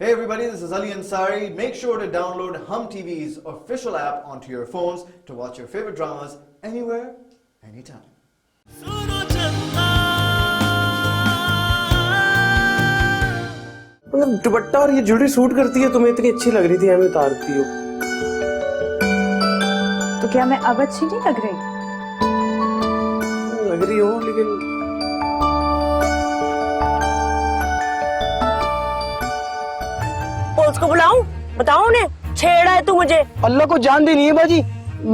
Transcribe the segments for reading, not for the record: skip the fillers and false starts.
Hey everybody, this is Ali Ansari. Make sure to download Hum TV's official app onto your phones to watch your favorite dramas anywhere, anytime. मतलब दुपट्टा और ये jewellery suit करती है, तुम्हें इतनी अच्छी लग रही थी, हमें उतारती हो। तो क्या मैं अब अच्छी नहीं लग रही? लग रही हो, लेकिन पुलिस को बुलाऊं? बताओ उन्हें, छेड़ा है तू मुझे। अल्लाह को जान देनी है बाजी,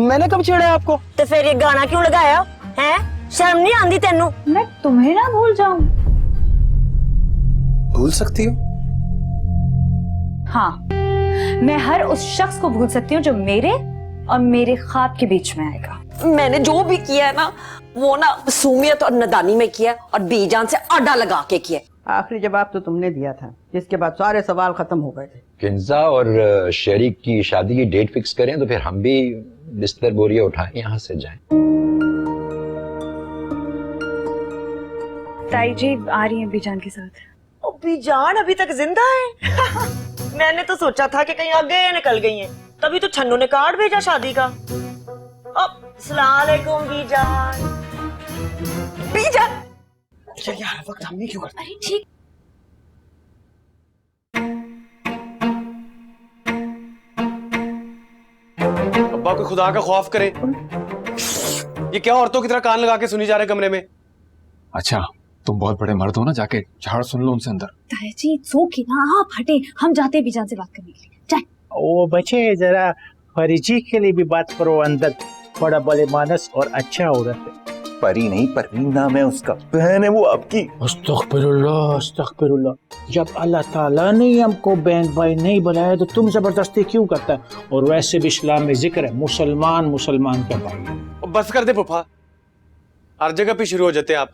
मैंने कब छेड़ा है आपको? तो फिर ये गाना क्यों लगाया है? शर्म नहीं आती तेनू? मैं तुम्हें ना भूल जाऊं। भूल सकती हो? हाँ, मैं हर उस शख्स को भूल सकती हूँ जो मेरे और मेरे ख्वाब के बीच में आएगा। मैंने जो भी किया है ना, वो ना सूमियत और नदानी में किया और बीजान से अड्डा लगा के किया। आखिरी जवाब तो तुमने दिया था, जिसके बाद सारे सवाल खत्म हो गए थे। किंजा और शेरी की शादी की डेट फिक्स करें तो फिर हम भी बिस्तर बोरिया उठाएं, यहाँ से जाएं। ताई जी आ रही हैं बीजान के साथ। बीजान अभी तक जिंदा है? मैंने तो सोचा था कि कहीं आगे निकल गई हैं। तभी तो छन्नू ने कार्ड भेजा शादी का। अब अस्सलामुअलैकुम बीजान। बीजान चलिए हर वक्त हमने क्यों करते? अरे ठीक। अब्बा को खुदा का खौफ करें। ये क्या औरतों की तरह कान लगा के सुनी जा रहे कमरे में? अच्छा, तुम बहुत बड़े मर्द हो ना, जाके झाड़ सुन लो उनसे अंदर। ताई जी सो के ना आप हटे, हम जाते हैं बीजान से बात करने के लिए। चल। वो बच्चे जरा फरीजी के लिए भी बात करो, अंदर बड़ा बड़े मानस और अच्छा औरत है। परी नहीं, परवीन नाम है उसका, बहन है वो आपकी। अस्तगफिरुल्लाह अस्तगफिरुल्लाह। जब अल्लाह ताला ने हमको बहन भाई नहीं बनाया तो तुम जबरदस्ती क्यों करता है? और वैसे भी इस्लाम में जिक्र है मुसलमान मुसलमान का भाई। बस कर दे फूफा, हर जगह पे शुरू हो जाते हैं आप।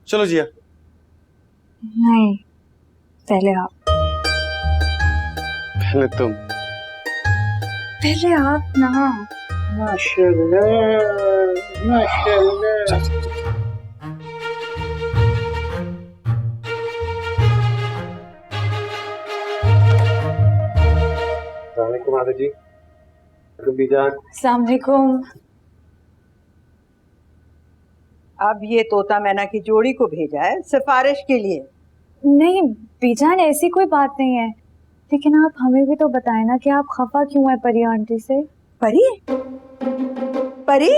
चलो जिया। नहीं, पहले आप। पहले तुम। पहले आप ना। माशाल्लाह माशाल्लाह। वालेकुम आदा जी। बीजान। अस्सलाम वालेकुम। अब ये तोता मैना की जोड़ी को भेजा है सिफारिश के लिए। नहीं बीजान, ऐसी कोई बात नहीं है, लेकिन आप हमें भी तो बताएं ना कि आप खफा क्यों है परी आंटी से? परी? परी?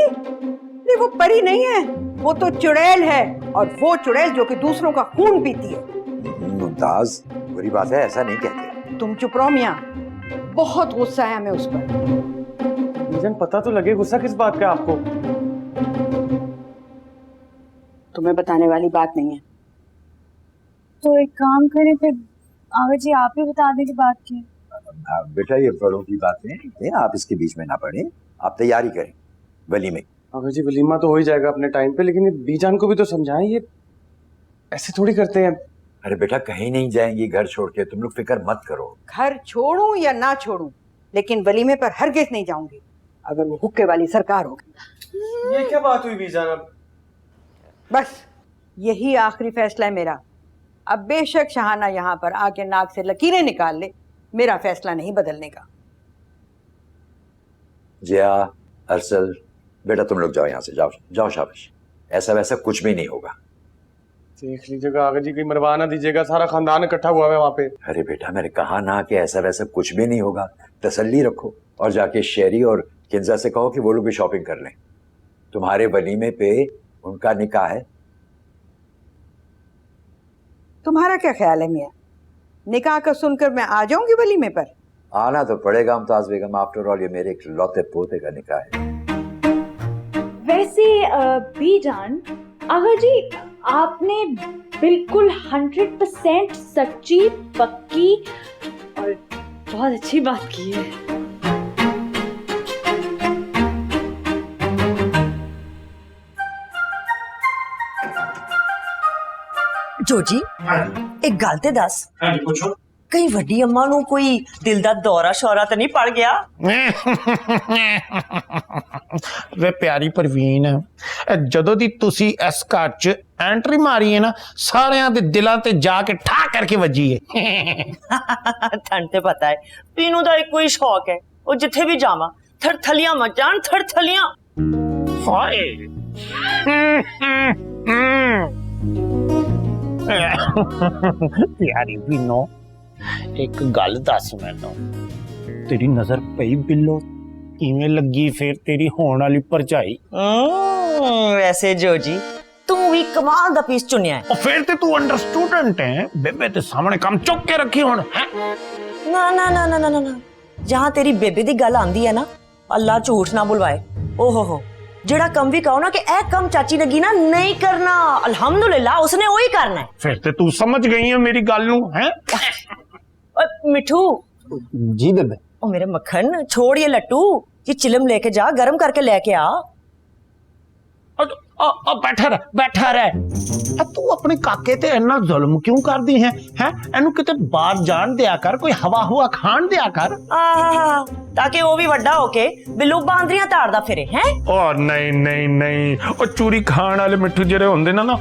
नहीं, वो परी नहीं है, वो तो चुड़ैल है। और वो चुड़ैल जो कि दूसरों का खून पीती है। मुमताज, बुरी बात है, ऐसा नहीं कहते। तुम चुप रहो मियां, बहुत गुस्सा है हमें उस पर। बीजान पता तो लगे गुस्सा किस बात का आपको? तुम्हें बताने वाली बात नहीं है। तो एक काम करें फिर आगा जी, आप ही बता दें कि बात की। बेटा ये बड़ों की बातें हैं, आप इसके बीच में ना पड़े। आप तैयारी करें वलीमे। अगर जी वलीमा तो हो ही जाएगा अपने टाइम पे, लेकिन ये बीजान को भी तो समझाएं, ये ऐसे थोड़ी करते हैं। अरे बेटा कहीं नहीं जाएंगी घर छोड़ के, तुम लोग फिक्र मत करो। घर छोड़ूं या ना छोड़ूं, लेकिन वलीमे पर हरगिज नहीं जाऊंगी अगर वो हुक्के वाली सरकार होगी। ये क्या बात हुई बीजान? अब बस यही आखिरी फैसला है मेरा। अब बेशक शहाना यहाँ पर आके नाक से लकीरें निकाल ले, मेरा फैसला नहीं बदलने का। जिया, अरसल, बेटा तुम लोग जाओ यहाँ से, जाओ जाओ, शाबाश। ऐसा वैसा कुछ भी नहीं होगा। देख लीजिएगा आगा जी, कहीं मरवा ना दीजिएगा, सारा खानदान इकट्ठा हुआ है वहाँ पे। अरे बेटा मैंने कहा ना कि ऐसा वैसा कुछ भी नहीं होगा, तसल्ली रखो। और जाके शेरी और किंजा से कहो कि वो लोग भी शॉपिंग कर लें। तुम्हारे वलीमे पे उनका निकाह है। तुम्हारा क्या ख्याल है मियाँ, निकाह का सुनकर मैं आ जाऊंगी वलीमे पर? आना तो पड़ेगा मुमताज बेगम, आफ्टर ऑल ये मेरे एक लौते पोते का निकाह है। वैसे बीजान आगा जी, आपने बिल्कुल 100% सच्ची पक्की और बहुत अच्छी बात की है। जोजी एक गल ते दस, हाँ जी पूछो। कहीं वड्डी अम्मा नू कोई दिल दा दौरा शौरा तो नहीं पड़ गया? वे प्यारी परवीन जदों दी तुसी इस घर च एंट्री मारी है ना सारियां दे दिलां ते जाके ठा करके वजी है। ठंड ते पता है पीनू दा एक कोई शौक है, वो जिथे भी जावा थरथलियां मच जान, थरथलियां। हाय प्यारी बीनो एक गल दस मैनू, तेरी नजर पई बिल्लो किवें लगी फिर तेरी होने वाली भरजाई? वैसे जोजी तू भी कमाल दा पीस चुनिया है। फिर ते तू अंडर स्टूडेंट है, बेबे ते सामने काम चुक के रखी हुन है। ना ना ना ना ना ना, जहां तेरी बेबे दी गल आंदी है ना, अल्लाह झूठ ना बुलवाए। ओहो हो, जेड़ा कम भी कहो ना कि ए कम चाची लगी ना नहीं करना, अल्हम्दुलिल्लाह उसने वही करना है। फिर ते तू समझ गई है मेरी गल नू है। मिठू जी बेबे। ओ मेरे मक्खन छोड़ ये लट्टू, ये चिलम लेके जा, गरम करके लेके आ। बैठा रह। तू अपने काके ते इन्ना जुल्म क्यों कर दी है? एनू किते बाहर जान दिया कर, कोई हवा हुआ खान दिया कर। ताकि वो भी वड्डा होके बिल्लू बांदरियां ताड़दा फिरे हैं। ओ नहीं नहीं नहीं, ओ चूरी खान वाले मिठू जेरे होंदे ना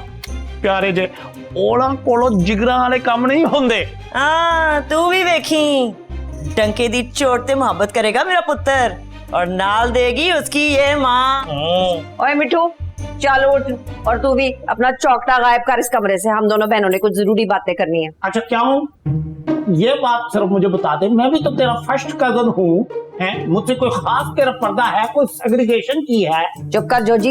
प्यारे जे, ओला कोलो जिगरा वाले काम नहीं होंदे। तू भी वेखी डंके दी चोट ते मोहब्बत करेगा मेरा पुत्र, और नाल देगी उसकी ये माँ। ओए मिठू चल उठ, और तू भी अपना चौकटा गायब कर इस कमरे से, हम दोनों बहनों ने कुछ जरूरी बातें करनी है। अच्छा क्या हूँ? ये बात सिर्फ मुझे बता दे, मैं भी तो तेरा फर्स्ट कजन हूँ, मुझसे कोई खास तेरा पर्दा है, कोई सेग्रीगेशन की है? चुप कर जोजी,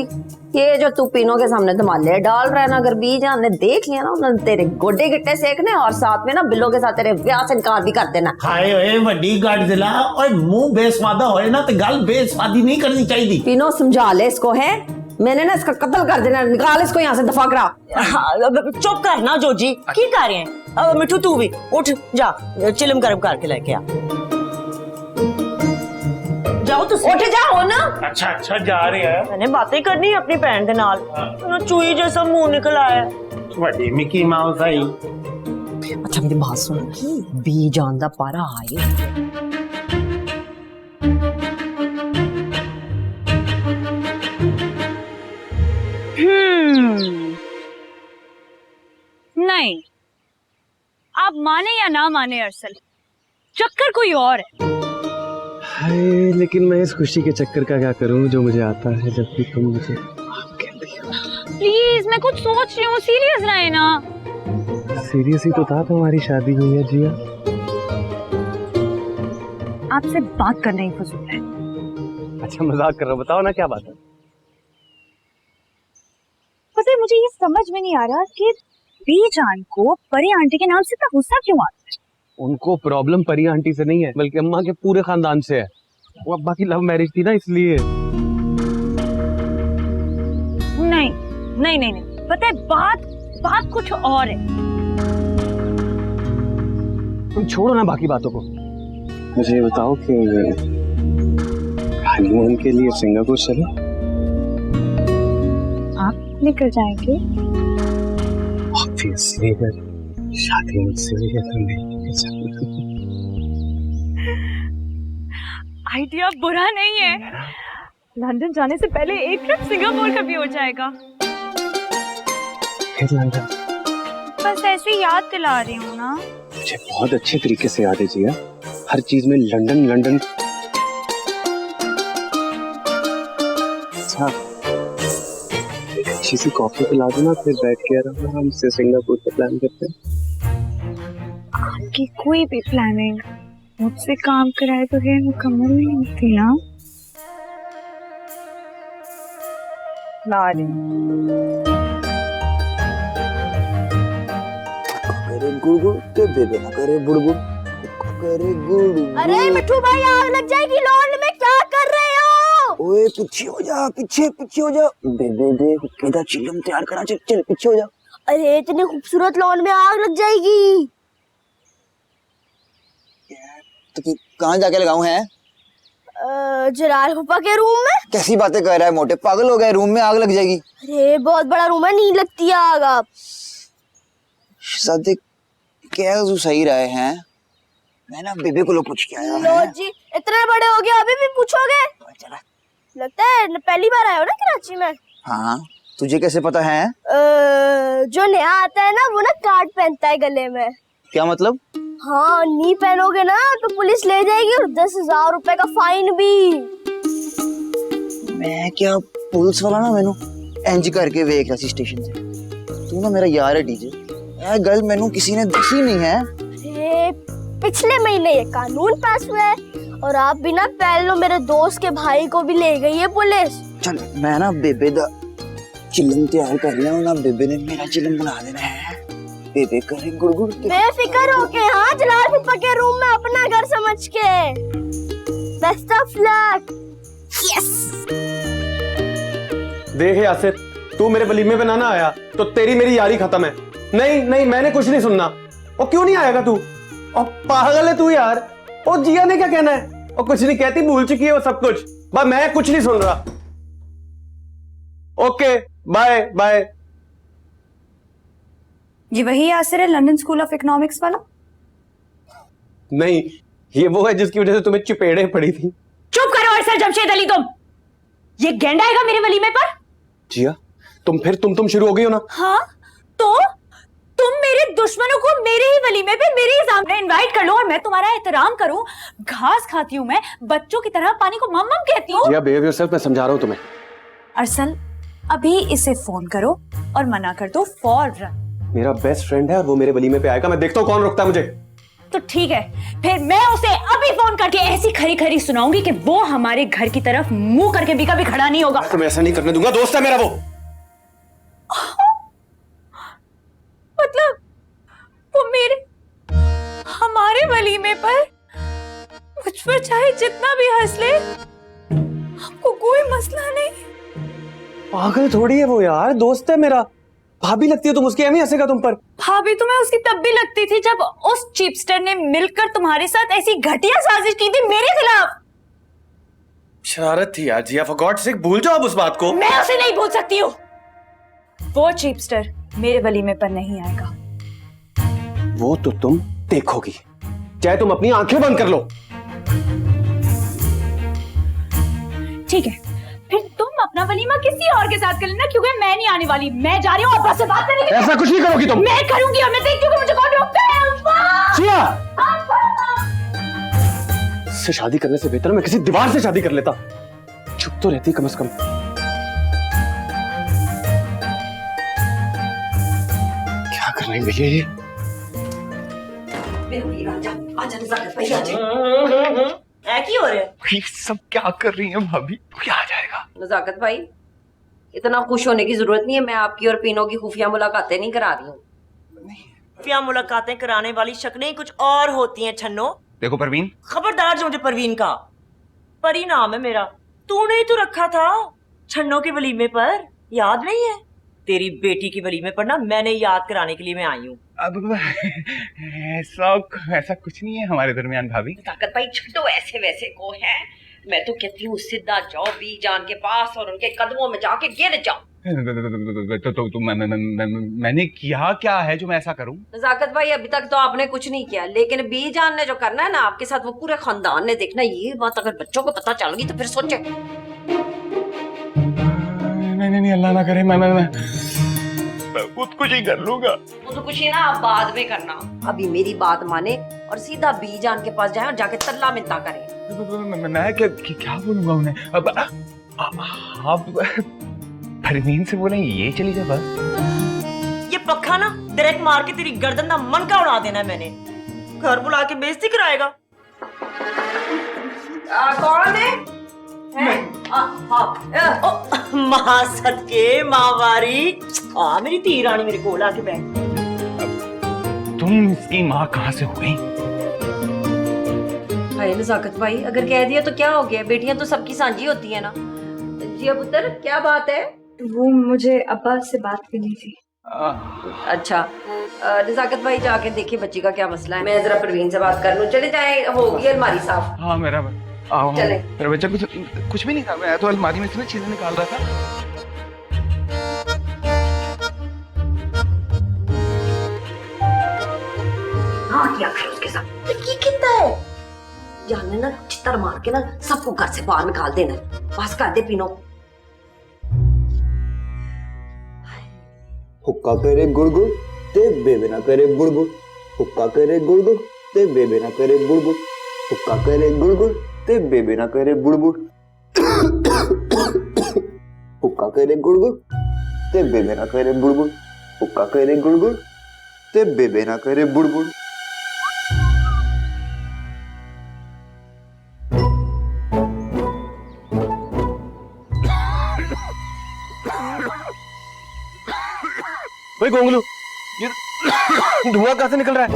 ये जो तू पीनों के सामने धमाले डाल रहा है ना, अगर बीजान ने देख लिया ना उन्होंने तेरे गोडे गिट्टे सेकने, और साथ में ना बिल्लो के साथ तेरे ब्याह से इनकार भी कर देना। हाय ओए वड्डी गढ़जिला, ओए मुंह बेस्वादा होए ना तो गल बेस्वादी नहीं करनी चाहिए। पीनो समझा ले इसको, है मैंने ना इसका कत्ल कर देना, निकाल इसको यहाँ से, दफा करा। चुप कर ना जोजी, की कर रहे हैं? अब मिठू तू भी उठ जा, चिलम गरम करके लेके आ। जाओ तू, उठ जाओ ना। अच्छा अच्छा जा रहे हैं, मैंने बातें करनी है अपनी बहन के नाल, ना चूई जैसा मुंह निकल आया। वड्डी मिकी माउस आई। अच्छा मेरी बात सुन, बी जान दा पारा आए। नहीं, आप माने या ना माने अरसल, चक्कर कोई और है। हाय, लेकिन मैं इस खुशी के चक्कर का क्या करूं जो मुझे आता है जब भी तुम मुझे आप कहती हो। प्लीज मैं कुछ सोच रही हूँ, सीरियस रहे ना। सीरियस ही तो था, तुम्हारी शादी हुई है जिया। आपसे बात करना ही फजूल है। अच्छा मजाक कर रहा हूं, बताओ ना क्या बात है। पता है मुझे ये समझ में नहीं आ रहा कि बी जान को परी आंटी के नाम से इतना गुस्सा क्यों आता है। उनको प्रॉब्लम परी आंटी से नहीं है, बल्कि अम्मा के पूरे खानदान से है। वो अब्बा की लव मैरिज थी ना, इसलिए। नहीं नहीं नहीं नहीं, पता है बात कुछ और है। तुम छोड़ो ना बाकी बातों को, मुझे ये बताओ कि हनीमून के लिए सिंगापुर चले? आप लेकर जाएंगे? ऑब्वियसली, अगर शादी मुझसे हुई है तो नहीं। आइडिया बुरा नहीं है, लंदन जाने से पहले एक ट्रिप सिंगापुर का भी हो जाएगा। फिर लंदन? बस ऐसे याद दिला रही हूँ ना। मुझे बहुत अच्छे तरीके से याद है जिया, हर चीज में लंदन लंदन। अच्छा एक अच्छी सी कॉफी पिला दो ना, फिर बैठ के आराम से सिंगापुर का प्लान करते हैं। आपकी कोई भी प्लानिंग मुझसे काम कराए बगैर मुकम्मल नहीं होती ना। करे गुड़गुड़ ते बेबे ना करे बुड़बुड़, करे गुड़गुड़। अरे मिठू भाई आग लग जाएगी लॉन में, क्या कर रहे हो? ओए पीछे हो जा, पीछे हो जा। बेबे देख केदा चिलम तैयार करा, चल पीछे हो जा। अरे इतने खूबसूरत लॉन में आग लग जाएगी। तो कहाँ जाके लगाऊं है? जलाल फूफा के रूम में। कैसी बातें कर रहा है मोटे, पागल हो गए? रूम में आग लग जाएगी? अरे बहुत बड़ा रूम है, नहीं लगती आग। आप सादिक क्या तू सही रहे हैं? मैं ना बेबे को लोग पूछ के आया लो जी, इतने बड़े हो गए अभी भी पूछोगे? चला। लगता है पहली बार आए हो ना कराची में। हाँ, तुझे कैसे पता है? जो नया आता है ना वो ना कार्ड पहनता है गले में। क्या मतलब? हाँ, नहीं पहनोगे ना तो पुलिस ले जाएगी और 10,000 रुपए का फाइन भी। मैं क्या पुलिस वाला ना मैनू इंज करके वेख रहा सी स्टेशन से। तू ना मेरा यार है डीजे। ये गल मैनू किसी ने दसी नहीं है। अरे पिछले महीने ये कानून पास हुआ है और आप भी ना पहले मेरे दोस्त के भाई को भी ले गई है पुलिस। चल मैं ना बेबे दा चिल्लम तैयार कर लिया हूं ना, बेबे ने मेरा चिल्लम बना देना है। बेबे करे गुड़गुड़ के। बेफिक्र होके हाँ, जलाल फूफा के रूम में अपना घर समझ के। Best of luck. यस। देख यासिर, तू मेरे वलीमे पे ना आया तो तेरी मेरी यारी खत्म है। नहीं नहीं, मैंने कुछ नहीं सुनना। और क्यों नहीं आएगा तू? और पागल है तू यार। और जिया ने क्या कहना है? और कुछ नहीं कहती, भूल चुकी है वो सब कुछ। बस मैं कुछ नहीं सुन रहा। Okay bye bye. ये वही यासिर है, लंदन स्कूल ऑफ इकोनॉमिक्स वाला? नहीं, ये वो है जिसकी वजह से तुम्हें चपेड़े पड़ी थी। चुप करो अरसर जमशेद अली, तुम ये गेंडा आएगा मेरे वलीमे पर? जिया, तुम फिर तुम शुरू हो गई हो ना? हाँ, तो तुम मेरे दुश्मनों को मेरे ही वलीमे पे मेरे ही सामने इनवाइट कर लो और मैं तुम्हारा एहतराम करूं। घास खाती हूं मैं, बच्चों की तरह पानी को मम मम कहती हूँ। जिया, बिहेव योरसेल्फ, मैं समझा रहा हूं तुम्हें। अरसल, अभी इसे फोन करो और मना कर दो फौरन। मेरा बेस्ट फ्रेंड है और वो मेरे वलीमे पे आएगा। मैं देखता हूँ कौन रोकता है मुझे। तो ठीक है, फिर मैं उसे अभी फोन करके ऐसी खरी खरी सुनाऊंगी कि वो हमारे घर की तरफ मुंह करके भी कभी खड़ा नहीं होगा। मैं ऐसा नहीं करने दूंगा, दोस्त है मेरा वो। मतलब वो मेरे हमारे वलीमे पर मुझ पर चाहे जितना भी हंस ले, हमको कोई मसला नहीं। पागल थोड़ी है वो यार, दोस्त है मेरा। भाभी लगती है तुम उसकी, एम ही हंसेगा तुम पर। भाभी तो मैं उसकी तब भी लगती थी जब उस चीपस्टर ने मिलकर तुम्हारे साथ ऐसी घटिया साजिश की थी मेरे खिलाफ। शरारत थी यार जिया, फॉर गॉड सेक भूल जाओ अब उस बात को। मैं उसे नहीं भूल सकती हूँ। वो चीपस्टर मेरे वलीमे पर नहीं आएगा। वो तो तुम देखोगी, चाहे तुम अपनी आंखें बंद कर लो। ठीक है, फिर तुम अपना वलीमा किसी और के साथ कर लेना, क्योंकि मैं नहीं आने वाली। मैं जा रही हूँ अब्बा से बात करने। ऐसा कुछ नहीं करोगी तुम। मैं करूंगी और मैं देखती हूँ कि मुझे कौन रोकता है। जिया, इससे शादी करने से बेहतर मैं किसी दीवार से शादी कर लेता। चुप तो रहती कम से कम। क्या कर रही भैया ये? आजा नजाकत भाई, आजा। की हो रहे ये सब क्या कर रही हैं भाभी? तो क्या आ जाएगा? नजाकत भाई, इतना खुश होने की जरूरत नहीं है। मैं आपकी और पीनो की खुफिया मुलाकातें नहीं करा रही हूँ। खुफिया मुलाकातें कराने वाली शक्लें कुछ और होती हैं छन्नो। देखो परवीन, खबरदार जो मुझे परवीन का। परी नाम है मेरा। तूने ही तो रखा था छन्नो के वलीमे पर, याद नहीं है? तेरी बेटी की वलीमे पर ना मैंने याद कराने के लिए मैं आई हूँ। अब ऐसा कुछ नहीं है हमारे दरमियान भाभी। ताकत भाई छो ऐसे वैसे को है। मैं तो कहती हूँ सीधा जाओ बी जान के पास और उनके कदमों में जाके गिर जाओ। तो मैंने किया क्या है जो मैं ऐसा करूं? नजाकत भाई, अभी तक तो आपने कुछ नहीं किया, लेकिन बी जान ने जो करना है ना आपके साथ, वो पूरे खानदान ने देखना। ये बात अगर बच्चों को पता चल गई तो फिर सोचे। नहीं, अल्लाह ना करे। मैं खुदकुशी कर लूंगा। खुदकुशी ना आप बाद में करना, अभी मेरी बात माने और सीधा बी जान के पास जाए और जाके तल्ला मिन्ता करें। मैं क्या बोलूंगा उन्हें? अब आप परवीन से बोले ये चली जाए बस। ये पक्का ना डायरेक्ट मार के तेरी गर्दन का मनका उड़ा देना है मैंने। घर बुला के बेइज्जती कराएगा। कौन है? माँ सदके मावारी। मेरी धी रानी मेरे कोल आके बैठ। तुम इसकी माँ कहाँ से हो गई? भाई नजाकत भाई, अगर कह दिया तो क्या हो गया? बेटियां तो सबकी साझी होती है ना। जी पुत्र, क्या बात है? वो मुझे अब्बा से बात करनी थी। अच्छा नजाकत भाई, जाके देखिए बच्ची का क्या मसला है। मैं जरा परवीन से बात कर लूं। चले जाए, होगी अलमारी साफ। हाँ मेरा बच्चा कुछ भी नहीं था। मैं तो अलमारी में से ना चीजें निकाल रहा था। हाँ क्या उसके साथ? ये कितना है? जाने ना चित्तर मार के ना सबको घर से बाहर निकाल देना। बस कर दे पीनो। हुक्का करे गुड़गुड़ ते बेबे ना करे बुड़बुड़, हुक्का करे गुड़गुड़ ते बेबे ना करे बुड़बुड़, हुक्का करे गुड़गुड़ ते बेबे ना करे बुड़बुड़, हुक्का करे गुड़गुड़ ते बेबे ना करे बुड़बुड़, हुक्का करे गुड़गुड़ ते बेबे ना करे बुड़बुड़। भाई गोंगलू, ये धुआं कहाँ से निकल रहा है?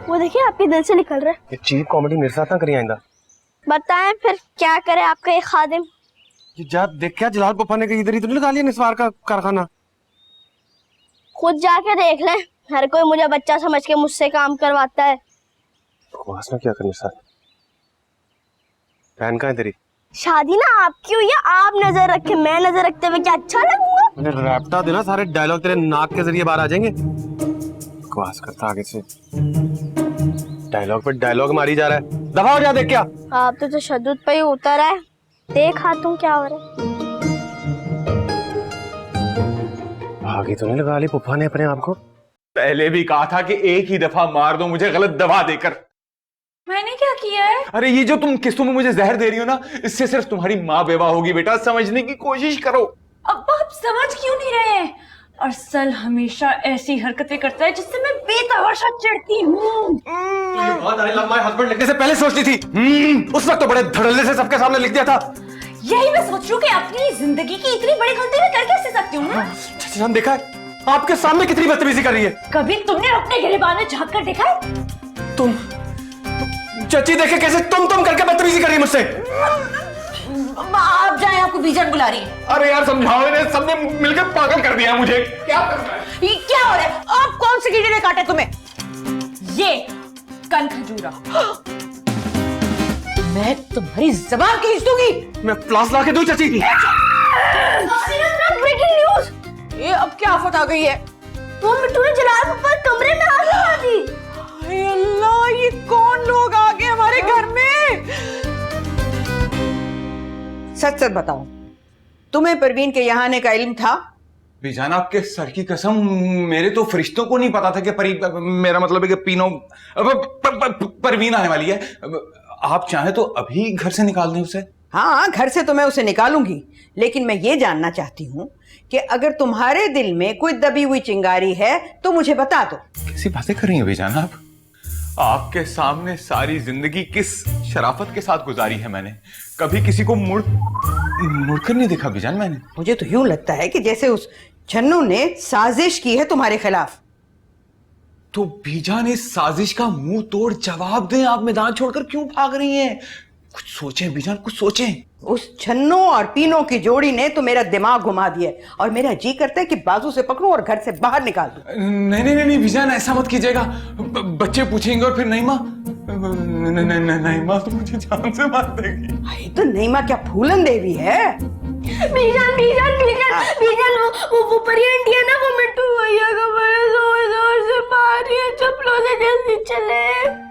वो देखिए आपके दिल से निकल रहा है। ये चीप कॉमेडी मेरे साथ ना करिए आइंदा। बताएं फिर क्या करे आपका ये खादिम। ये जा देख, क्या जलाल पप्पा ने इधर ही तो नहीं लगा लिया निस्वार का कारखाना। खुद जाके देख लें, हर कोई मुझे बच्चा समझ के मुझसे काम करवाता है। बकवास ना क्या करने साथ। बहन कहाँ है तेरी? शादी ना आपकी हुई है, आप नजर रखे, मैं नजर रखते हुए क्या अच्छा लगूंगा? मैंने रैप्टा देना, सारे डायलॉग तेरे नाक के जरिए बाहर आ जाएंगे। बकवास करता आगे से, डायलॉग पे डायलॉग मारी जा रहा है। दफा हो जा देख क्या। आप तो तशद्दुद पे ही उतर है। देख हाथों क्या हो रहा है। आगे तो नहीं लगा ली पुप्पा ने अपने आप को? पहले भी कहा था कि एक ही दफा मार दो मुझे गलत दवा देकर। मैंने क्या किया है? अरे ये जो तुम किस्तों में मुझे जहर दे रही हो ना, इससे सिर्फ तुम्हारी माँ बेवा होगी। बेटा समझने की कोशिश करो। अब आप समझ क्यों नहीं रहे हैं? अरसल हमेशा ऐसी हरकतें करता है जिससे मैं बेतहाशा चिढ़ती हूँ। हस्बैंड लिखने से पहले सोचनी थी। उस वक्त तो बड़े धड़ल्ले से सबके सामने लिख दिया था। यही मैं सोच रही हूँ कि अपनी जिंदगी की इतनी बड़ी गलती मैं कर कैसे सकती हूँ? हम देखा है आपके सामने कितनी बदतमीजी कर रही है। कभी तुमने अपने गिरेबान में झांक कर देखा है? तुम चाची देखे कैसे तुम करके बदतमीजी कर रही है मुझसे। आप जाए, आपको बीजन बुला रही है। अरे यार समझाओ, इन्हें सबने मिलकर पागल कर दिया मुझे। क्या करना है? ये क्या हो रहा है? आप कौन से कीड़े ने काटे तुम्हें? ये कन खजूरा। मैं तुम्हारी जबान खींच दूंगी। मैं प्लास ला के दूं चाची की। Breaking news. ये अब क्या आफत आ गई है? वो मिट्टू ने जलाल पप्पा कमरे में आग लगा दी। अल्लाह, ये कौन लोग आ गए हमारे घर में? सच सच बताओ, तुम्हें परवीन के यहाँ आने का इल्म था? बीजान आपके सर की कसम, मेरे तो फरिश्तों को नहीं पता था कि मेरा मतलब है कि पीनो परवीन आने वाली है। आप चाहे तो अभी घर से निकाल दें उसे। हाँ, घर से तो मैं उसे निकालूंगी, लेकिन मैं ये जानना चाहती हूँ कि अगर तुम्हारे दिल में कोई दबी हुई चिंगारी है तो मुझे बता दो। कैसी बातें कर रही हैं बीजान आप? आपके सामने सारी जिंदगी किस शराफत के साथ गुजारी है मैंने। कभी किसी को मुड़कर नहीं देखा बीजान मैंने। मुझे तो यूं लगता है कि जैसे उस छन्नू ने साजिश की है तुम्हारे खिलाफ। तो बीजान इस साजिश का मुंह तोड़ जवाब दें। आप मैदान छोड़कर क्यों भाग रही हैं? कुछ सोचें बीजान, कुछ सोचें। उस छन्नू और पीनो की जोड़ी ने तो मेरा दिमाग घुमा दिया और मेरा जी करता है कि बाजू से पकड़ूं और घर से बाहर निकाल दूं। नहीं नहीं नहीं बीजान, ऐसा मत कीजिएगा। बच्चे पूछेंगे और फिर नईमा तो मुझे जान से मार देगी। तो नईमा क्या फूलन देवी है? बीजन बीजन बीजन बीजन वो परियंटी है ना, वो मिट्टू भैया को बड़े जोर जोर से मार रही है। चप्पलों से जल्दी चले।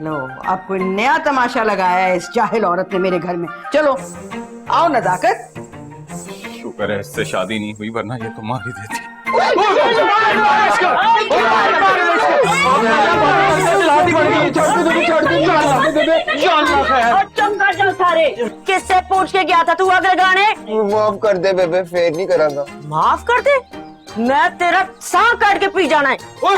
लो, अब कोई नया तमाशा लगाया है इस जाहिल औरत ने मेरे घर में। चलो आओ नजाकत। शुक्र है इससे शादी नहीं हुई, वरना ये तो मार ही देती। किससे पूछ के गया था तू आग लगाने? माफ कर दे बेबे, फेर नहीं करांगा। माफ कर दे? मैं तेरा सांप काट के पी जाना है। बस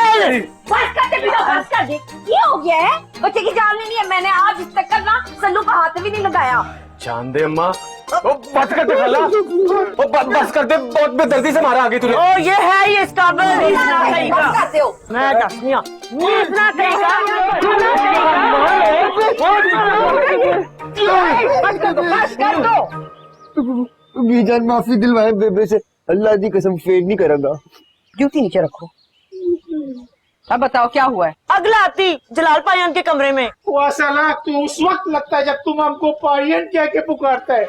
कर दे बेटा, बस कर दे। ये हो गया है, बच्चे की जान लेनी है। मैंने आज तक का ना सल्लू का हाथ भी नहीं लगाया। जान दे अम्मा। ओ बस कर दे खाला। ओ बस कर दे, बहुत बेदर्दी से मारा आगे तूने। ओ ये है ये इसका बस करते हो। मैं दसनिया इतना कहेगा। बस कर दो। बीजान माफी दिलवाए बेबे से, अल्लाह की कसम फेर नहीं करांगा। जूती नीचे रखो। अब बताओ क्या हुआ है? अगला आती जलाल पायन के कमरे में। वो साला तो उस वक्त लगता है जब तुम हमको पायन कह के पुकारता है।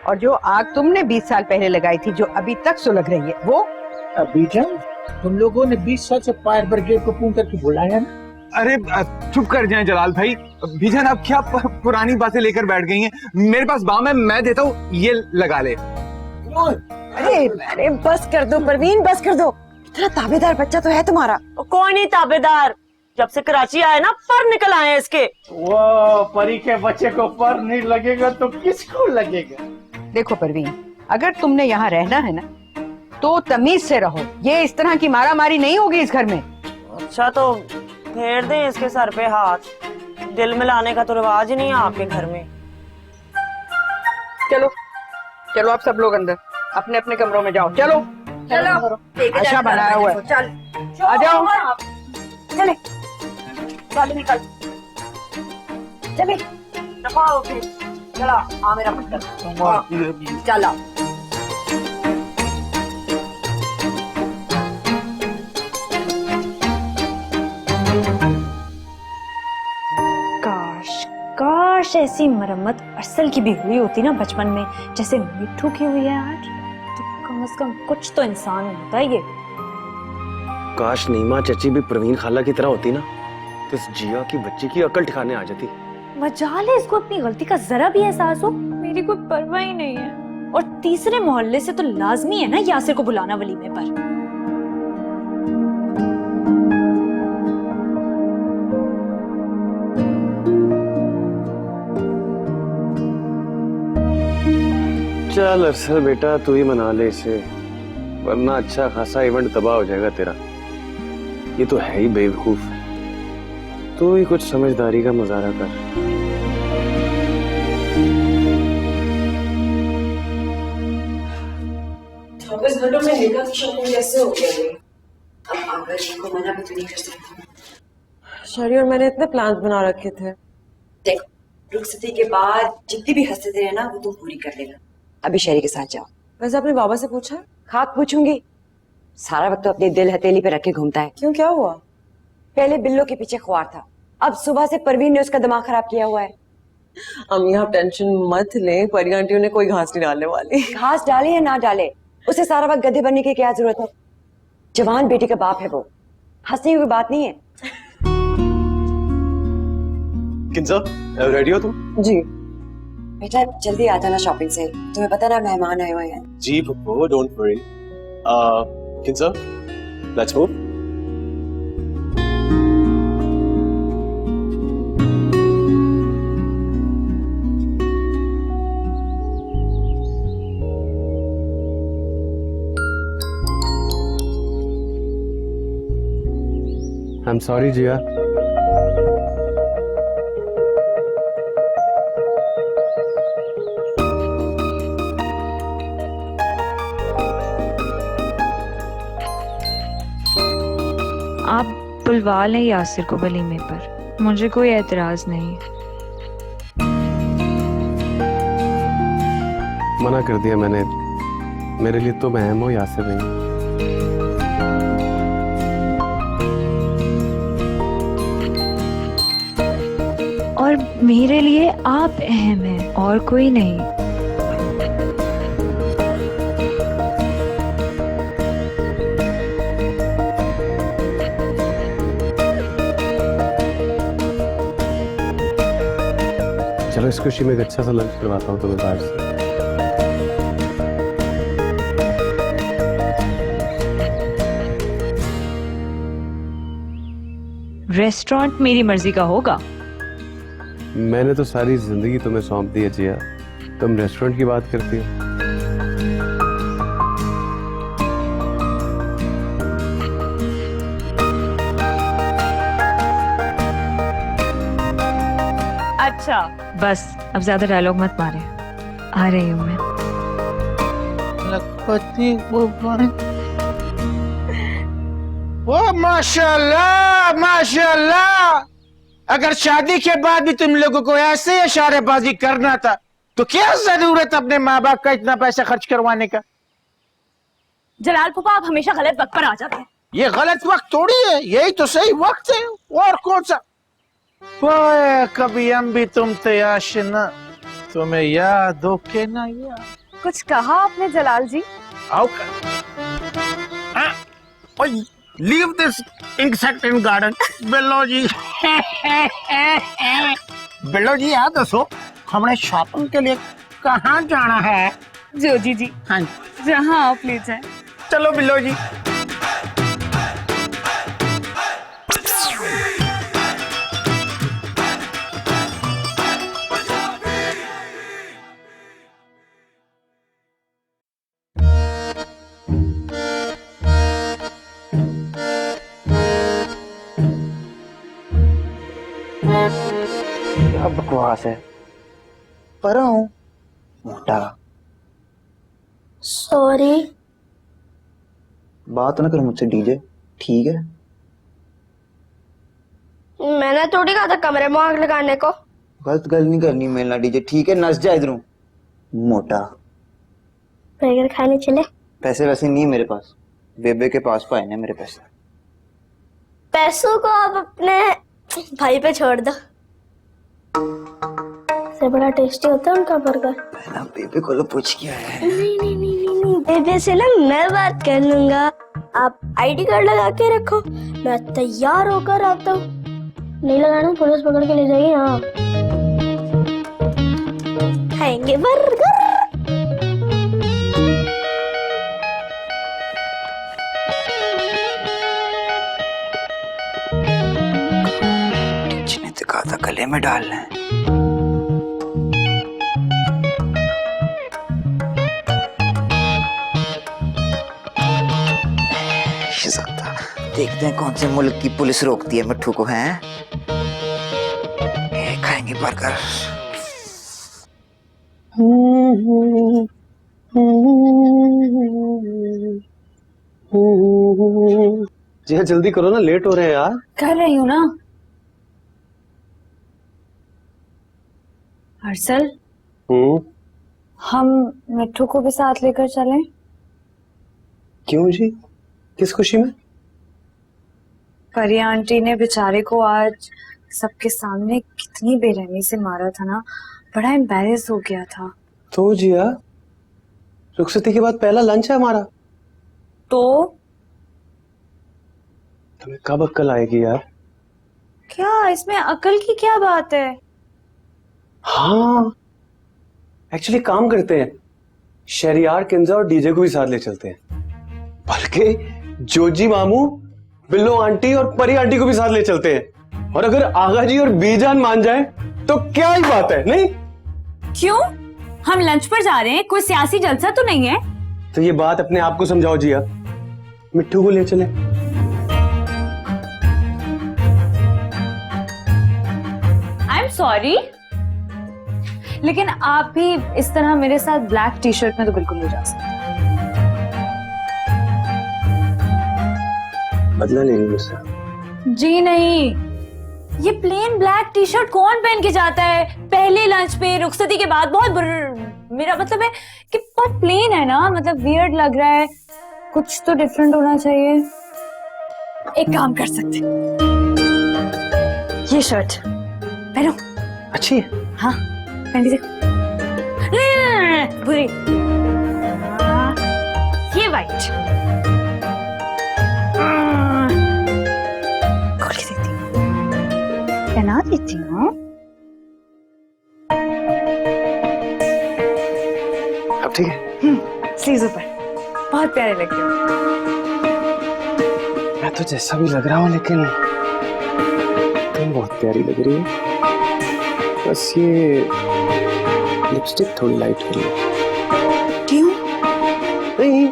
और जो आग तुमने 20 साल पहले लगाई थी, जो अभी तक सुलग रही है, वो? अभी जान तुम लोगों ने 20 साल से फायर ब्रिगेड को फोन करके बुलाया ना, अरे चुप कर जाएं जलाल भाई। बीजान अब क्या पुरानी बातें लेकर बैठ गई हैं। मेरे पास बाम है, मैं देता हूँ, ये लगा ले। अरे अरे बस कर दो परवीन, बस कर दो। इतना ताबेदार बच्चा तो है तुम्हारा। कौन नहीं ताबेदार, जब से कराची आए ना पर निकल आए इसके। वो परी के बच्चे को पर नहीं लगेगा तो किसको लगेगा? देखो परवीन, अगर तुमने यहाँ रहना है ना तो तमीज से रहो। ये इस तरह की मारामारी नहीं होगी इस घर में। अच्छा तो फेर दें इसके सर पे हाथ। दिल मिलाने का तो रिवाज ही नहीं है आपके घर में। चलो चलो आप सब लोग अंदर अपने अपने कमरों में जाओ। चलो चलो, अच्छा बनाया हुआ है। चल आ जाओ। चले चल निकल, चले दफा हो फिर। चला आ मेरा पुत्र, चला। काश ऐसी मरम्मत अरसल की भी हुई होती ना बचपन में, जैसे मिट्ठू की हुई है आज, तो कम से कम कुछ तो इंसान होता है ये। काश नीमा चची भी प्रवीण खाला की तरह होती ना, तो इस जिया की बच्ची की अकल ठिकाने आ जाती। मजाल है इसको अपनी गलती का जरा भी एहसास हो। मेरी कोई परवाह ही नहीं है। और तीसरे मोहल्ले से तो लाजमी है ना यासिर को बुलाना वलीमे पर। चल अरसल बेटा, तू ही मना ले इसे, वरना अच्छा खासा इवेंट तबाह हो जाएगा तेरा। ये तो है ही बेवकूफ, तू ही कुछ समझदारी का मुजाहरा कर। 24 घंटों में निकाह की शॉपिंग कैसे हो गई? अब आकर इनको मना भी तो नहीं कर सकती। शरी और मैंने इतने प्लान्स बना रखे थे। देखो, रुखसती के बाद जितनी भी हसरतें हैं ना वो तुम पूरी कर लेना। अभी शरी के साथ जाओ। वैसे अपने बाबा से पूछा? खाक पूछूंगी, सारा वक्त तो अपनी दिल हथेली पे रख के घूमता है। क्यों, क्या हुआ? पहले बिल्लो के पीछे ख्वार था, अब सुबह से परवीन ने उसका दिमाग खराब किया हुआ है। अम्मी आप टेंशन मत लें, परी आंटियों ने कोई घास नहीं डालने वाली। घास डाले या ना डाले, उसे सारा वक्त गधे बनने की क्या जरूरत है? जवान बेटी का बाप है वो, हंसने की बात नहीं है। किंजा, रेडी हो तुम? जी बेटा जल्दी आ जाना शॉपिंग से, तुम्हें पता ना मेहमान आए हुए हैं। जी Pappu, don't worry. Kinza, let's move. I'm sorry, Jia. आप बुलवा लें यासिर को वलीमे पर, मुझे कोई एतराज नहीं। मना कर दिया मैंने, मेरे लिए तो अहम हो यासिर नहीं। और मेरे लिए आप अहम हैं और कोई नहीं। चलो इस खुशी में एक अच्छा सा लंच करवाता हूँ तुम्हें बाहर से। रेस्टोरेंट मेरी मर्जी का होगा। मैंने तो सारी जिंदगी तुम्हें सौंप दी है जिया, तुम रेस्टोरेंट की बात करती हो। अच्छा बस, अब ज्यादा डायलॉग मत मारे, आ रही हूँ मैं। लखपति वो माशाल्लाह माशाल्लाह, अगर शादी के बाद भी तुम लोगों को ऐसे इशारेबाजी करना था तो क्या जरूरत अपने माँ बाप का इतना पैसा खर्च करवाने का? जलाल फूफा, आप हमेशा गलत वक्त पर आ जाते हैं। ये गलत वक्त थोड़ी है, यही तो सही वक्त है। और कौन सा? ओए, कभी हम भी तुम थे आशिना, तुम्हें याद हो के ना याद? कुछ कहा आपने जलाल जी? आओ कर। Leave this insect in garden. बिल्लो जी बिल्लो जी यार दसो हमने शॉपिंग के लिए कहाँ जाना है? जोजी जी, हाँ जहाँ आप ले जाए। चलो बिल्लो जी। क्या बकवास है। पर हूँ मोटा। सॉरी। बात ना करो मुझसे डीजे, ठीक है? मैंने थोड़ी कहा था कमरे में आग लगाने को। गलत गल नहीं करनी मिलना डीजे, ठीक है? नस जा इधरों मोटा। बर्गर खाने चले? पैसे वैसे नहीं मेरे पास, बेबे के पास पाए ना मेरे पैसे। पैसों को आप अपने भाई पे छोड़ दो। से बड़ा टेस्टी होता है उनका बर्गर। पहला बेबे को पूछ क्या है? नहीं, बेबे से ना मैं बात कर लूंगा। आप आईडी कार्ड लगा के रखो, मैं तैयार होकर आता हूँ। नहीं लगाना पुलिस पकड़ के ले जाएगी। हाँ, खाएंगे बर्गर। जिन्हें तो कहा था गले में डालना है। देखते हैं कौन से मुल्क की पुलिस रोकती है मिट्ठू को। हैं खाएंगे बर्गर। जी हाँ, जल्दी करो ना, लेट हो रहे हैं यार। कर रही हूँ ना। हर्षल, हम मिट्टू को भी साथ लेकर चलें? क्यों जी, किस खुशी में? परी आंटी ने बेचारे को आज सबके सामने कितनी बेरहमी से मारा था ना, बड़ा एम्बैरेस हो गया था। तो जिया, रुखसती के बाद पहला लंच है हमारा। तो तुम्हें कब अक्ल आएगी यार? क्या इसमें अकल की क्या बात है? हाँ, एक्चुअली काम करते हैं, शहरियार, किंजा और डीजे को भी साथ ले चलते हैं। बल्कि जोजी मामू, बिल्लो आंटी और परी आंटी को भी साथ ले चलते हैं। और अगर आगा जी और बीजान मान जाए तो क्या ही बात है, नहीं? क्यों? हम लंच पर जा रहे हैं, कोई सियासी जलसा तो नहीं है। तो ये बात अपने आप को समझाओ जिया, मिट्टू को ले चले। आई एम सॉरी, लेकिन आप भी इस तरह मेरे साथ ब्लैक टी शर्ट में तो बिल्कुल नहीं जा सकते। बदला लेंगे मुझसे? जी नहीं, ये प्लेन ब्लैक टी शर्ट कौन पहन के जाता है पहले लंच पे रुखसती के बाद? बहुत मेरा मतलब है कि बहुत प्लेन है ना, मतलब वियर्ड लग रहा है, कुछ तो डिफरेंट होना चाहिए। एक काम कर सकते, ये शर्ट पहनो। अच्छी है? हाँ, पहन के देखो। बुरी। ये वाइट। खोल के देखती हूँ, पहना देती हूँ। अब ठीक है? स्लीव्स ऊपर, बहुत प्यारे लग रहे हो। मैं तो जैसा भी लग रहा हूँ, लेकिन तुम बहुत प्यारी लग रही है। बस ये लिपस्टिक थोड़ी लाइट कर लो। क्यों? नहीं,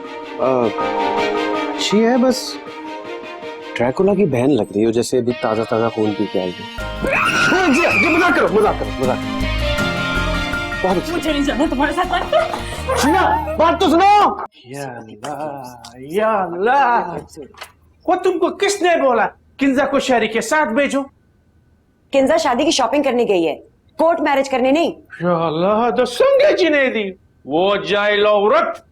अच्छी है, बस ड्रैकुला की बहन लग रही हो, जैसे अभी ताजा ताजा खून पी के आई है। जी मजाक करो, मजाक करो, मजाक करो। बहुत मुझे नहीं जाना तुम्हारे साथ। बात करो। सुनो, बात तो सुनो। या अल्लाह, वो तुमको किसने बोला किंजा को शहरी के साथ भेजो? किंजा शादी की शॉपिंग करने गई है, कोर्ट मैरिज करने नहीं। या अल्लाह, तो संगे जुनैदी, वो जाहिल औरत।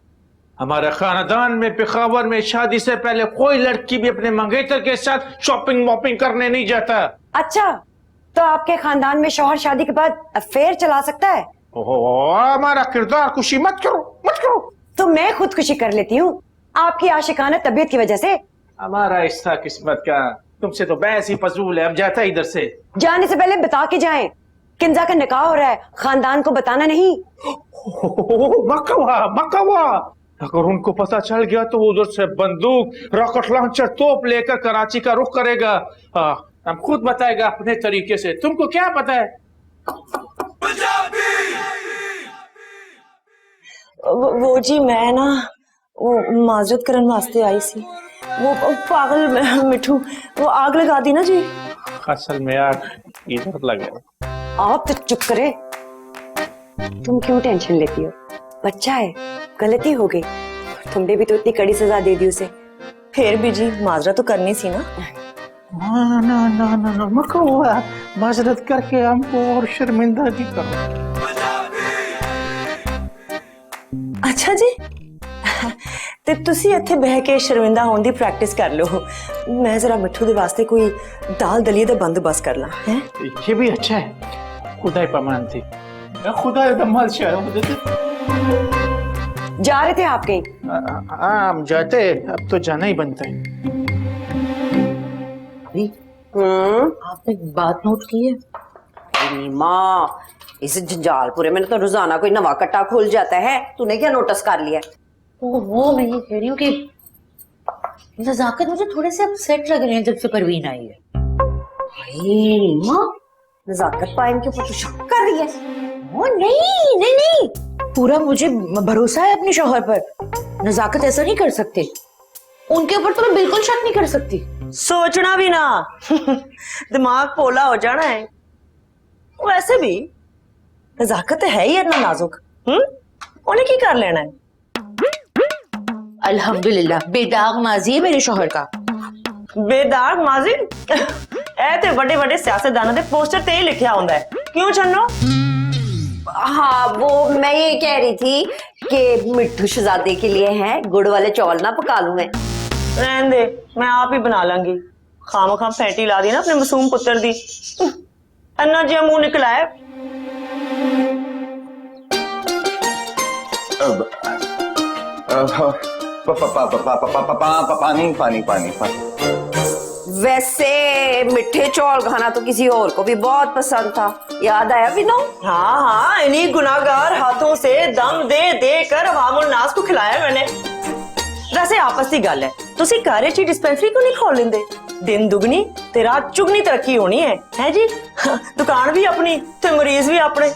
हमारे खानदान में पेशावर में शादी से पहले कोई लड़की भी अपने मंगेतर के साथ शॉपिंग वॉपिंग करने नहीं जाता। अच्छा, तो आपके खानदान में शौहर शादी के बाद अफेयर चला सकता है? हमारा किरदार खुशी मत करो, मत करो। तो मैं खुदकुशी कर लेती हूँ आपकी आशिकाना तबीयत की वजह से। हमारा हिस्सा किस्मत का, तुमसे तो बहस ही फजूल है। अब जाता है इधर से। जाने से पहले बता के जाएं, किंजा का निकाह हो रहा है, खानदान को बताना नहीं। मकवा मकवा, अगर उनको पता चल गया तो उधर से बंदूक, रॉकेट लॉन्चर, तोप लेकर कराची का रुख करेगा। हम खुद बताएगा अपने तरीके से, तुमको क्या पता है। वो जी मैं ना वो माजरत करने वास्ते आई सी। वो पागल मिठू वो आग लगा दी ना जी। असल में आग इधर लगे। आप तो चुप करे, तुम क्यों टेंशन लेती हो? बच्चा है, गलती हो गई, तुमने भी तो इतनी कड़ी सजा दे दी उसे। फिर भी जी माजरत तो करनी सी ना। ना ना ना ना ना मकवा, माजरत करके हमको और शर्मिंदगी करो। अच्छा जी, ते तुसी इत्थे बह के शर्मिंदा होने दी प्रैक्टिस कर लो। मैं जरा मिठू दे वास्ते कोई दाल दलिए दा बंदोबस्त कर ला है। ये भी अच्छा है, खुदाई पमान थी, खुदा दमाल शाह। जा रहे थे आप कहीं? हम जाते, अब तो जाना ही बनता है। आपने बात नोट की है? माँ, इस जंजालपुरे में तो रोजाना कोई नवा कट्टा खुल जाता है, तूने क्या नोटिस कर लिया? वो मैं ये कह रही हूँ कि नजाकत मुझे थोड़े से अपसेट लग रहे हैं जब से परवीन आई है। माँ, नजाकत पाइन के ऊपर तो शक कर रही है? ओ नहीं नहीं नहीं, पूरा मुझे भरोसा है अपने शौहर पर। नजाकत ऐसा नहीं कर सकते, उनके ऊपर तो मैं बिल्कुल शक नहीं कर सकती। सोचना भी ना दिमाग पोला हो जाना है। वैसे भी नजाकत है ही इतना नाजुक, उन्हें की कर लेना है। अल्हम्दुलिल्लाह बेदाग माजी है मेरे शौहर का। बेदाग माजी ऐ ते बड़े बड़े सियासतदानों दे पोस्टर ते ही लिखा होता है, क्यों छन्नो? हाँ, वो मैं ये कह रही थी कि मिट्ठू शहजादे के लिए हैं गुड़ वाले चौल ना पका लूं मैं। रहने दे, मैं आप ही बना लांगी। खामखा फैंटी ला दी ना अपने मासूम पुत्र दी, अन्ना जिहा मुंह निकला है। पानी पानी पानी पानी। वैसे मिठे चौल खाना तो किसी और को भी बहुत पसंद था, याद आया विनो? हाँ हाँ, इन्हीं गुनाहगार हाथों से दम दे दे कर अवामुल नास को खिलाया मैंने। वैसे आपस की गल है, तुसी घर च डिस्पेंसरी क्यों नहीं खोल लेंदे? दिन दुगनी ते रात चुगनी तरक्की होनी है जी। दुकान भी अपनी ते मरीज भी अपने।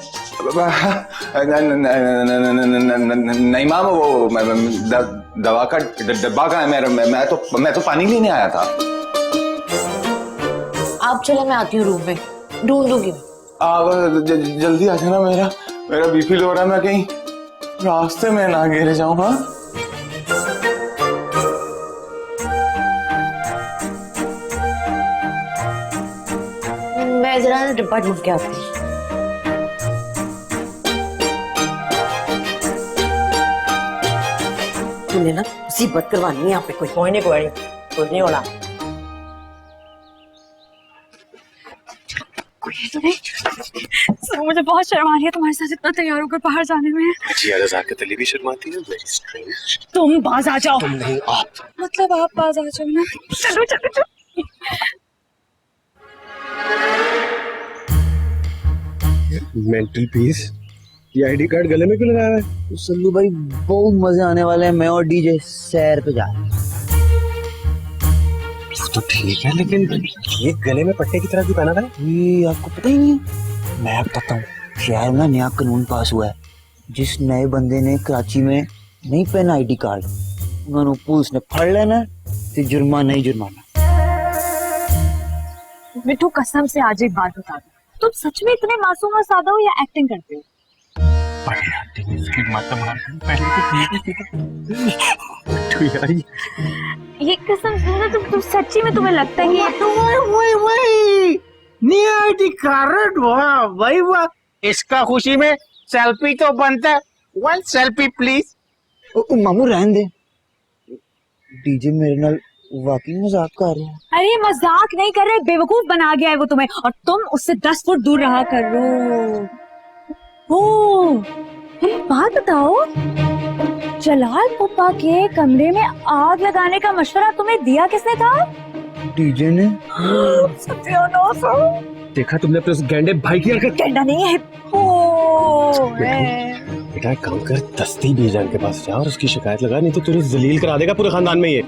नहीं माम, वो दवा का डब्बा का है। मैं तो पानी लेने आया था। आप चलो, मैं आती हूँ रूम में, ढूंढ दूंगी। जल्दी आ जाना, मेरा बीपी लो रहा है, मैं कहीं रास्ते में ना गिर जाऊं। हाँ मैं जरा डिब्बा ढूंढ के आती हूँ। तूने ना मुसीबत करवानी है यहाँ पे। कोई नहीं कुछ नहीं होना। मुझे बहुत शर्म आ रही है तुम्हारे साथ इतना तैयार होकर बाहर जाने में। नजाकत अली भी शर्माती है। Very strange. तुम बाज आ जाओ। तुम नहीं, आप। मतलब आप बाज आ जाओ ना। चलो चलो चलो। Mental peace. ये आईडी कार्ड गले में क्यों लगाया है? सल्लू भाई बहुत मजे आने वाले हैं, मैं और डीजे सैर पे जा रहे हैं। तो ठीक है, लेकिन ये गले में पट्टे की तरह क्यों पहना था? ये आपको पता ही नहीं है? मैं बताता हूँ। शहर में नया कानून पास हुआ है, जिस नए बंदे ने कराची में नहीं पहना आईडी कार्ड, उन्होंने पुलिस ने फड़ लेना, फिर जुर्माना ही जुर्माना। मिठू कसम से आज एक बात बता दो, तुम सच में इतने मासूम और सादा हो या एक्टिंग करते हो? ये कसम से ना, तुम सच्ची में तुम्हें लगता है कि नया आईडी कार्ड? वाह भाई वाह, इसका खुशी में सेल्फी तो बनता है। One selfie please. मामू रहने दे, डीजे मेरे नाल वाकई मजाक कर रहे हैं। अरे मजाक नहीं कर रहे, बेवकूफ बना गया है वो तुम्हें, और तुम उससे 10 फुट दूर रहा करो। ओ, बात बताओ, जलाल पुप्पा के कमरे में आग लगाने का मशवरा तुम्हें दिया किसने था? डीजे ने। सत्यानाश। देखा तुमने अपने उस गैंडे भाई की हरकत? गैंडा नहीं है, बेटा एक काम कर, दस्ती बीजान के पास जा और उसकी शिकायत लगा, नहीं तो तुझे जलील करा देगा पूरे खानदान में ये।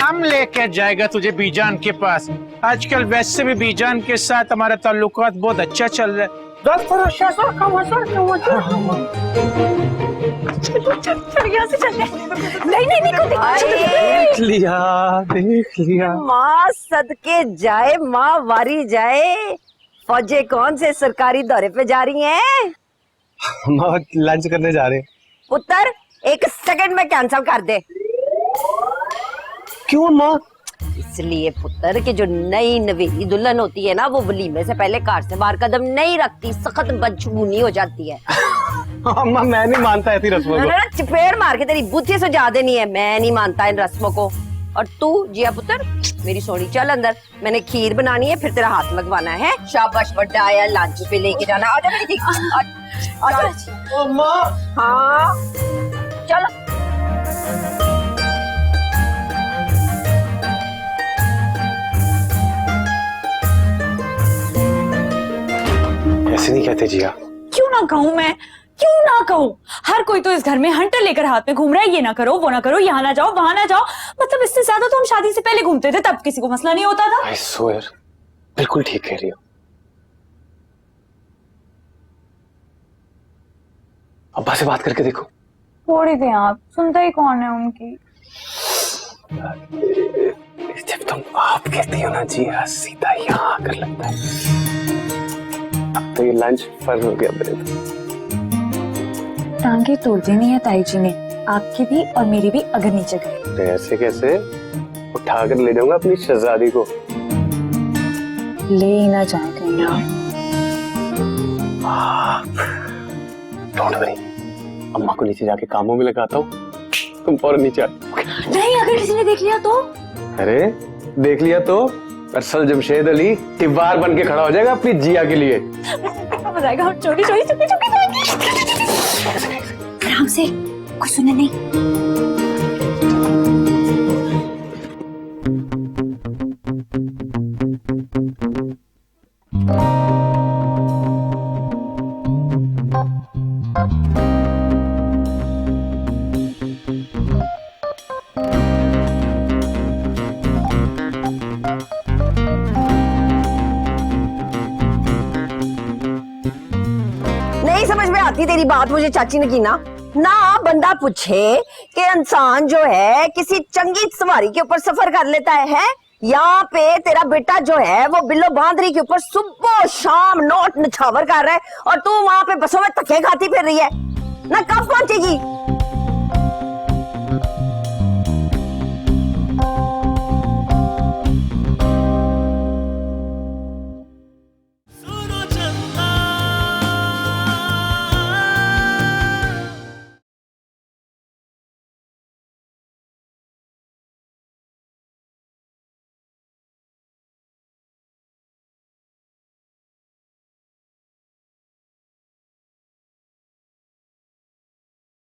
हम लेके जाएगा तुझे बीजान के पास। आजकल वैसे भी बीजान के साथ हमारा ताल्लुकात बहुत अच्छा चल रहा है। देख लिया। माँ सदके जाए, माँ वारी जाए। फौजे कौन से सरकारी दौरे पे जा रही हैं? हम लंच करने जा रहे हैं। पुत्र 1 सेकंड में कैंसिल कर दे। क्यों माँ? इसलिए पुत्र कि जो नई नवेली दुल्हन होती है ना, वो वलीमे से पहले कार से बाहर कदम नहीं रखती, सख्त बदशगुनी हो जाती है। अम्मा मैं नहीं मानता ऐसी रस्मों को। चपेड़ मार के तेरी बुद्धि सुझा देनी है। मैं नहीं मानता इन रस्मों को। और तू जिया पुत्र मेरी सोनी चल अंदर, मैंने खीर बनानी है, फिर तेरा हाथ लगवाना है। शाबाश बड्डा आया, लंच पे लेके जाना। आजा मेरी ठीक। आजा। अम्मा। हाँ चल। ऐसे नहीं कहते जिया। क्यों ना कहूँ मैं, क्यों ना कहूँ? हर कोई तो इस घर में हंटर लेकर हाथ में घूम रहा है। ये ना करो, वो ना करो, यहाँ ना जाओ, वहां ना जाओ। मतलब इससे ज्यादा तो हम शादी से पहले घूमते थे, तब किसी को मसला नहीं होता था। I swear, बिल्कुल ठीक कह रही हो। अब्बा से बात करके देखो। थोड़ी देर आप, सुनता ही कौन है उनकी। जब तुम आप कहती हो ना जिया, सीधा यहाँ आकर लगता है। अब तो ये लंच फर्ज हो गया मेरे तो। टांगे तोड़ देनी है ताई जी ने, आपकी भी और मेरी भी, अगर नीचे गए। ऐसे कैसे? उठा कर ले जाऊंगा अपनी शहजादी को। ले ही ना जाए कहीं आप। डोंट वरी, अम्मा को नीचे जाके कामों में लगाता हूँ, तुम फौरन नीचे आ। नहीं, अगर किसी ने देख लिया तो? अरे देख लिया तो अरसल जमशेद अली तिवार बन के खड़ा हो जाएगा अपनी जिया के लिए। मजा आएगा, हम चोरी चोरी चुपके चुपके जाएंगे। आराम से, कुछ सुने नहीं। नहीं समझ में आती तेरी बात मुझे चाची ने की ना। बंदा पूछे कि इंसान जो है किसी चंगी सवारी के ऊपर सफर कर लेता है? यहाँ पे तेरा बेटा जो है वो बिल्लो बांदरी के ऊपर सुबह शाम नोट निछावर कर रहा है और तू वहाँ पे बसों में धक्के खाती फिर रही है ना। कब पहुंचेगी?